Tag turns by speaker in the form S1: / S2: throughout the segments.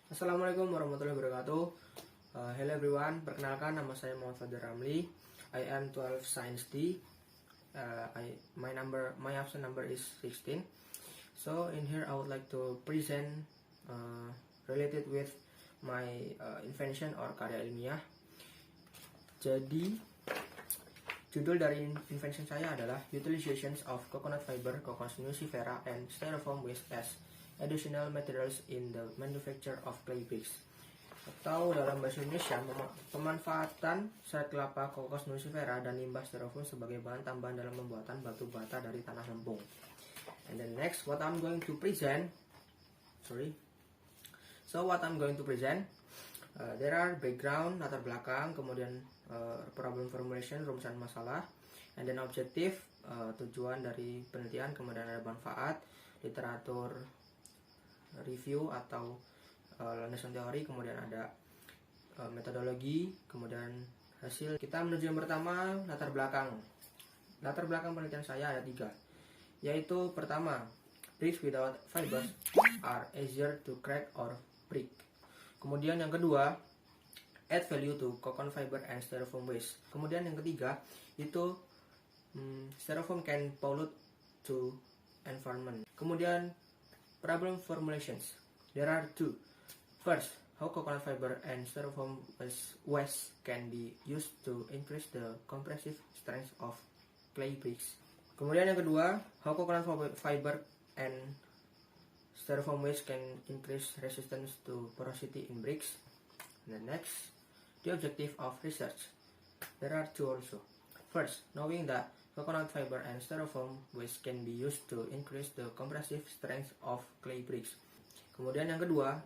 S1: Assalamualaikum warahmatullahi wabarakatuh. Hello everyone, perkenalkan nama saya Muhammad Fajar Ramli. I am 12 Science D. My option number is 16. So in here I would like to present related with my invention or karya ilmiah. Jadi judul dari invention saya adalah Utilizations of Coconut Fiber, Cocos nucifera, and Styrofoam Waste as Additional Materials in the Manufacture of Clay Bricks. Atau dalam bahasa Indonesia, pemanfaatan serat kelapa, Cocos nucifera, dan limbah styrofoam sebagai bahan tambahan dalam pembuatan batu bata dari tanah lempung. And then next, what I'm going to present, there are background, latar belakang, kemudian problem formulation, rumusan masalah, and then objective, tujuan dari penelitian, kemudian ada manfaat, literatur review atau landasan teori, kemudian ada metodologi, kemudian hasil. Kita menuju yang pertama, latar belakang. Latar belakang penelitian saya ada 3, yaitu pertama, bricks without fibers are easier to crack or break. Kemudian yang kedua, add value to coconut fiber and styrofoam waste. Kemudian yang ketiga, itu styrofoam can pollute to environment. Kemudian problem formulations, there are 2. First, how coconut fiber and styrofoam waste can be used to increase the compressive strength of clay bricks. Kemudian yang kedua, how coconut fiber and styrofoam waste can increase resistance to porosity in bricks. And the next, the objective of research, there are 2 also. First, knowing that coconut fiber and styrofoam waste can be used to increase the compressive strength of clay bricks. Kemudian yang kedua,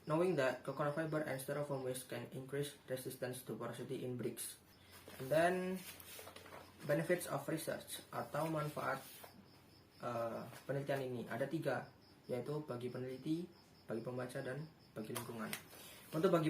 S1: knowing that coconut fiber and styrofoam waste can increase resistance to porosity in bricks. And then benefits of research atau manfaat penelitian ini ada 3, yaitu bagi peneliti, bagi pembaca, dan bagi lingkungan. Untuk bagi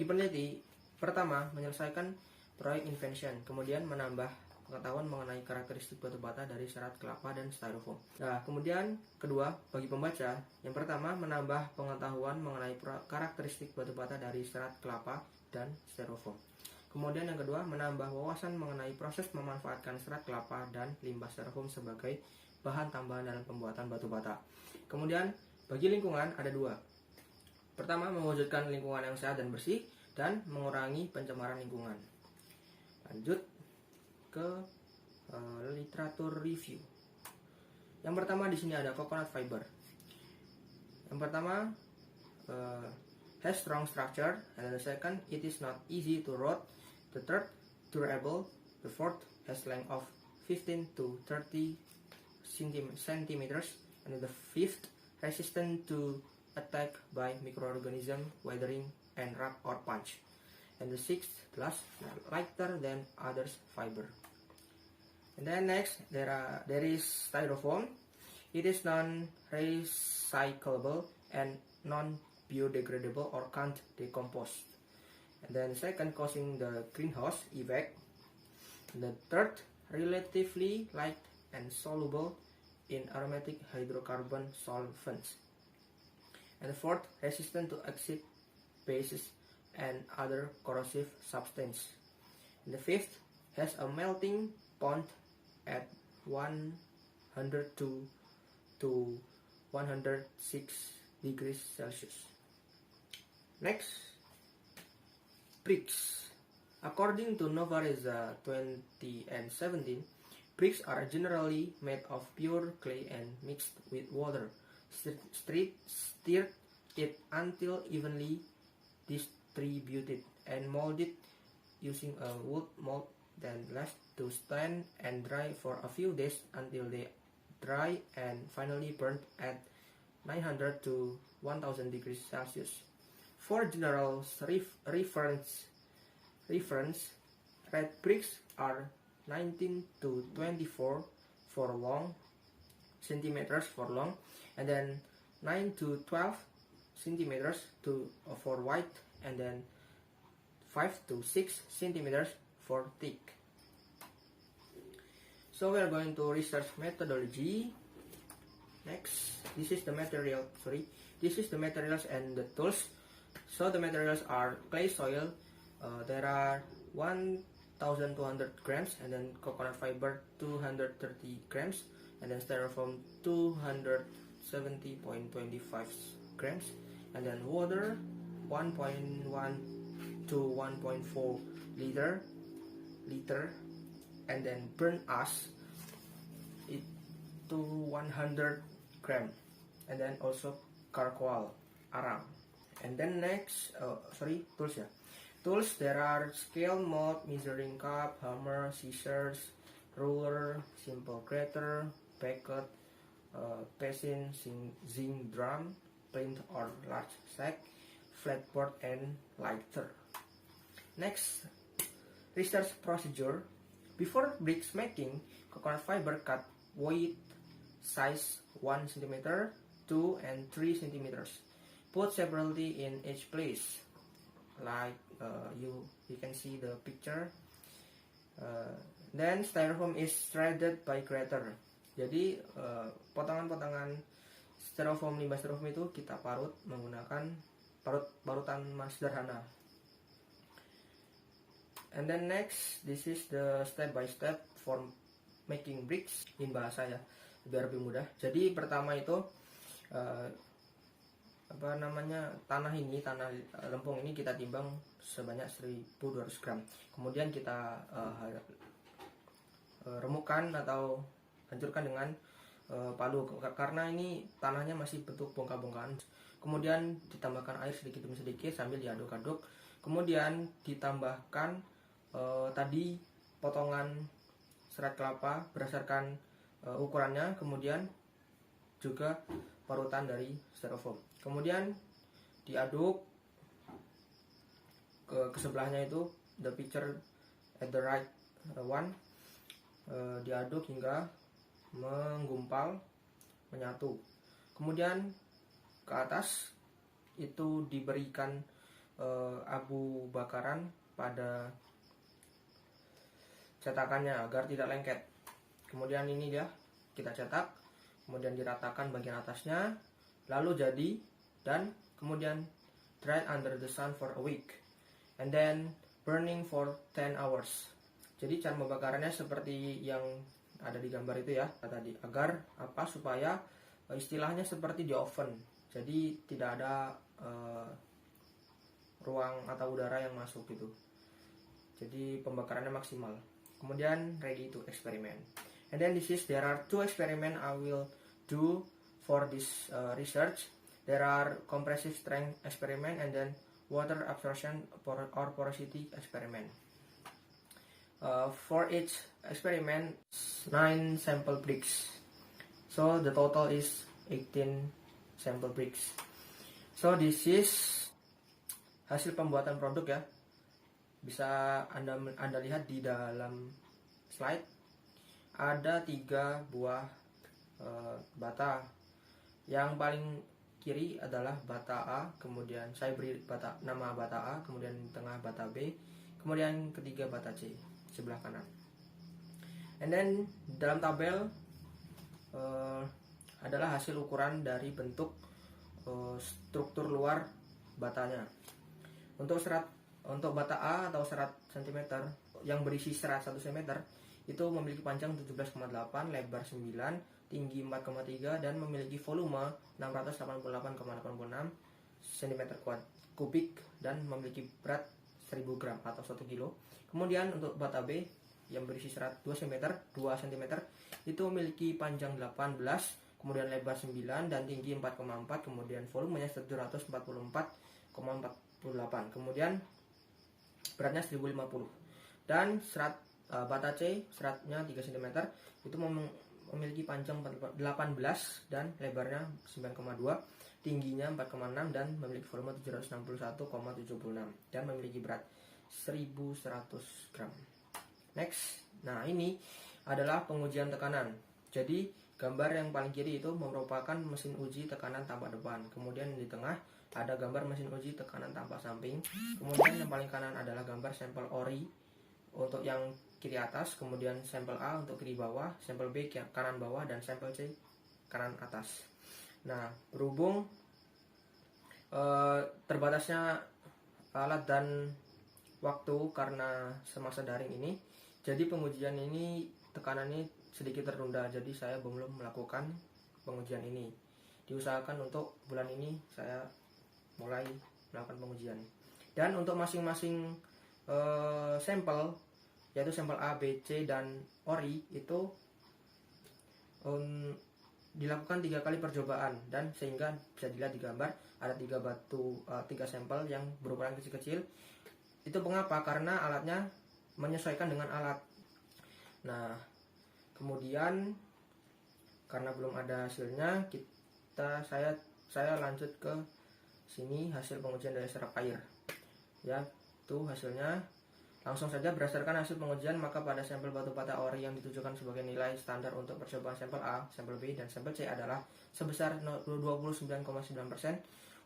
S1: peneliti, pertama, menyelesaikan proyek invention, kemudian menambah pengetahuan mengenai karakteristik batu bata dari serat kelapa dan styrofoam. Nah, kemudian kedua, bagi pembaca, yang pertama menambah pengetahuan mengenai karakteristik batu bata dari serat kelapa dan styrofoam. Kemudian yang kedua, menambah wawasan mengenai proses memanfaatkan serat kelapa dan limbah styrofoam sebagai bahan tambahan dalam pembuatan batu bata. Kemudian bagi lingkungan ada 2. Pertama, mewujudkan lingkungan yang sehat dan bersih dan mengurangi pencemaran lingkungan. Lanjut ke literatur review. Yang pertama di sini ada coconut fiber. Yang pertama has strong structure, and the second, it is not easy to rot. The third, durable. The fourth, has length of 15 to 30 centimeters, and the fifth, resistant to attack by microorganism, weathering, and rub or punch. And the sixth, lighter than others fiber. And then next, there is styrofoam. It is non-recyclable and non-biodegradable or can't decompose. And then second, causing the greenhouse effect. And the third, relatively light and soluble in aromatic hydrocarbon solvents. And the fourth, resistant to acid, bases, and other corrosive substances. And the fifth, has a melting point at 102 to 106 degrees Celsius. Next, bricks. According to Novareza 2017, bricks are generally made of pure clay and mixed with water. Stir it until evenly distributed and molded using a wood mold, then left to stand and dry for a few days until they dry, and finally burnt at 900 to 1000 degrees Celsius. For general reference, red bricks are 19 to 24 centimeters for long, and then 9 to 12 centimeters for wide, and then 5 to 6 centimeters for thick. So we are going to research methodology. Next, this is the material. this is the materials and the tools. So the materials are clay soil, there are 1200 grams, and then coconut fiber 230 grams, and then styrofoam 270.25 grams, and then water 1.1 to 1.4 liter, and then burnt ash it to 100 gram, and then also charcoal arang. And then next, tools ya. Tools, there are scale, mold, measuring cup, hammer, scissors, ruler, simple grater, bucket, basin, zinc drum, plint or large sack, flatboard, and lighter. Next, research procedure. Before bricks making, coconut fiber cut weight size 1 cm, 2 and 3 cm. Put separately in each place. Like you can see the picture. Then styrofoam is shredded by grater. Jadi potongan-potongan styrofoam, limbah styrofoam itu kita parut menggunakan parutan sederhana. And then next, this is the step by step for making bricks in bahasa ya, biar lebih mudah. Jadi pertama itu tanah lempung ini kita timbang sebanyak 1200 gram. Kemudian kita remukkan atau hancurkan dengan palu, karena ini tanahnya masih bentuk bongkah-bongkahan. Kemudian ditambahkan air sedikit demi sedikit sambil diaduk-aduk. Kemudian ditambahkan tadi potongan serat kelapa berdasarkan ukurannya, kemudian juga parutan dari styrofoam. Kemudian diaduk ke sebelahnya itu, the picture at the right one, diaduk hingga menggumpal, menyatu. Kemudian ke atas itu diberikan abu bakaran pada cetakannya agar tidak lengket. Kemudian ini dia kita cetak, kemudian diratakan bagian atasnya, lalu jadi, dan kemudian dry under the sun for a week, and then burning for 10 hours. Jadi cara pembakarannya seperti yang ada di gambar itu ya tadi, agar supaya istilahnya seperti di oven, jadi tidak ada ruang atau udara yang masuk gitu. Jadi pembakarannya maksimal. Kemudian ready to experiment. And then there are 2 experiment I will do for this research. There are compressive strength experiment and then water absorption or porosity experiment. For each experiment, 9 sample bricks. So the total is 18 sample bricks. So this is hasil pembuatan produk ya. Bisa Anda lihat di dalam slide. Ada 3 buah bata. Yang paling kiri adalah bata A, kemudian saya beri nama bata A, kemudian tengah bata B, kemudian ketiga bata C sebelah kanan. And then dalam tabel adalah hasil ukuran dari bentuk struktur luar batanya. Untuk bata A atau serat cm yang berisi serat 1 cm itu memiliki panjang 17,8, lebar 9, tinggi 4,3 dan memiliki volume 688,86 cm3 dan memiliki berat 1000 gram atau 1 kilo. Kemudian untuk bata B yang berisi serat 2 cm itu memiliki panjang 18, kemudian lebar 9 dan tinggi 4,4, kemudian volumenya 744,48, kemudian beratnya 1050. Dan serat bata C, seratnya 3 cm itu memiliki panjang 18 dan lebarnya 9,2, tingginya 4,6 dan memiliki volume 761,76 dan memiliki berat 1100 gram. Next, nah ini adalah pengujian tekanan. Jadi gambar yang paling kiri itu merupakan mesin uji tekanan tampak depan. Kemudian di tengah ada gambar mesin uji tekanan tampak samping. Kemudian yang paling kanan adalah gambar sampel ori untuk yang kiri atas, kemudian sampel A untuk kiri bawah, sampel B kanan bawah, dan sampel C kanan atas. Nah, berhubung terbatasnya alat dan waktu karena semasa daring ini, jadi pengujian ini tekanannya sedikit tertunda, jadi saya belum melakukan pengujian ini. Diusahakan untuk bulan ini saya mulai melakukan pengujian. Dan untuk masing-masing sampel, yaitu sampel A, B, C, dan ORI itu dilakukan 3 kali percobaan, dan sehingga bisa dilihat di gambar ada 3 sampel yang berukuran kecil-kecil. Itu mengapa? Karena alatnya menyesuaikan dengan alat. Nah, kemudian karena belum ada hasilnya, saya lanjut ke sini hasil pengujian daya serap air. Ya, tuh hasilnya. Langsung saja, berdasarkan hasil pengujian, maka pada sampel batu bata ori yang ditujukan sebagai nilai standar untuk percobaan sampel A, sampel B, dan sampel C adalah sebesar 29,9%.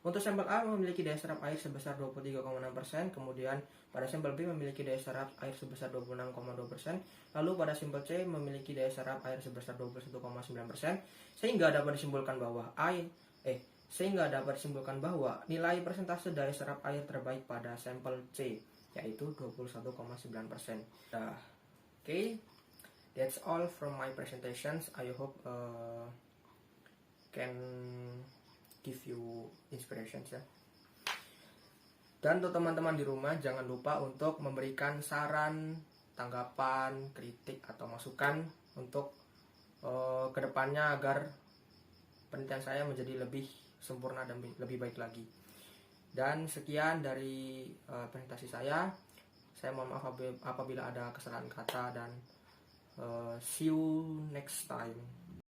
S1: Untuk sampel A memiliki daya serap air sebesar 23,6%, kemudian pada sampel B memiliki daya serap air sebesar 26,2%, lalu pada sampel C memiliki daya serap air sebesar 21,9%, sehingga dapat disimpulkan bahwa nilai persentase daya serap air terbaik pada sampel C yaitu 21,9%. Okay, that's all from my presentations. I hope can give you inspirations ya. Dan untuk teman-teman di rumah, jangan lupa untuk memberikan saran, tanggapan, kritik atau masukan untuk kedepannya agar penelitian saya menjadi lebih sempurna dan lebih baik lagi. Dan sekian dari presentasi saya. Saya mohon maaf apabila ada kesalahan kata, dan see you next time.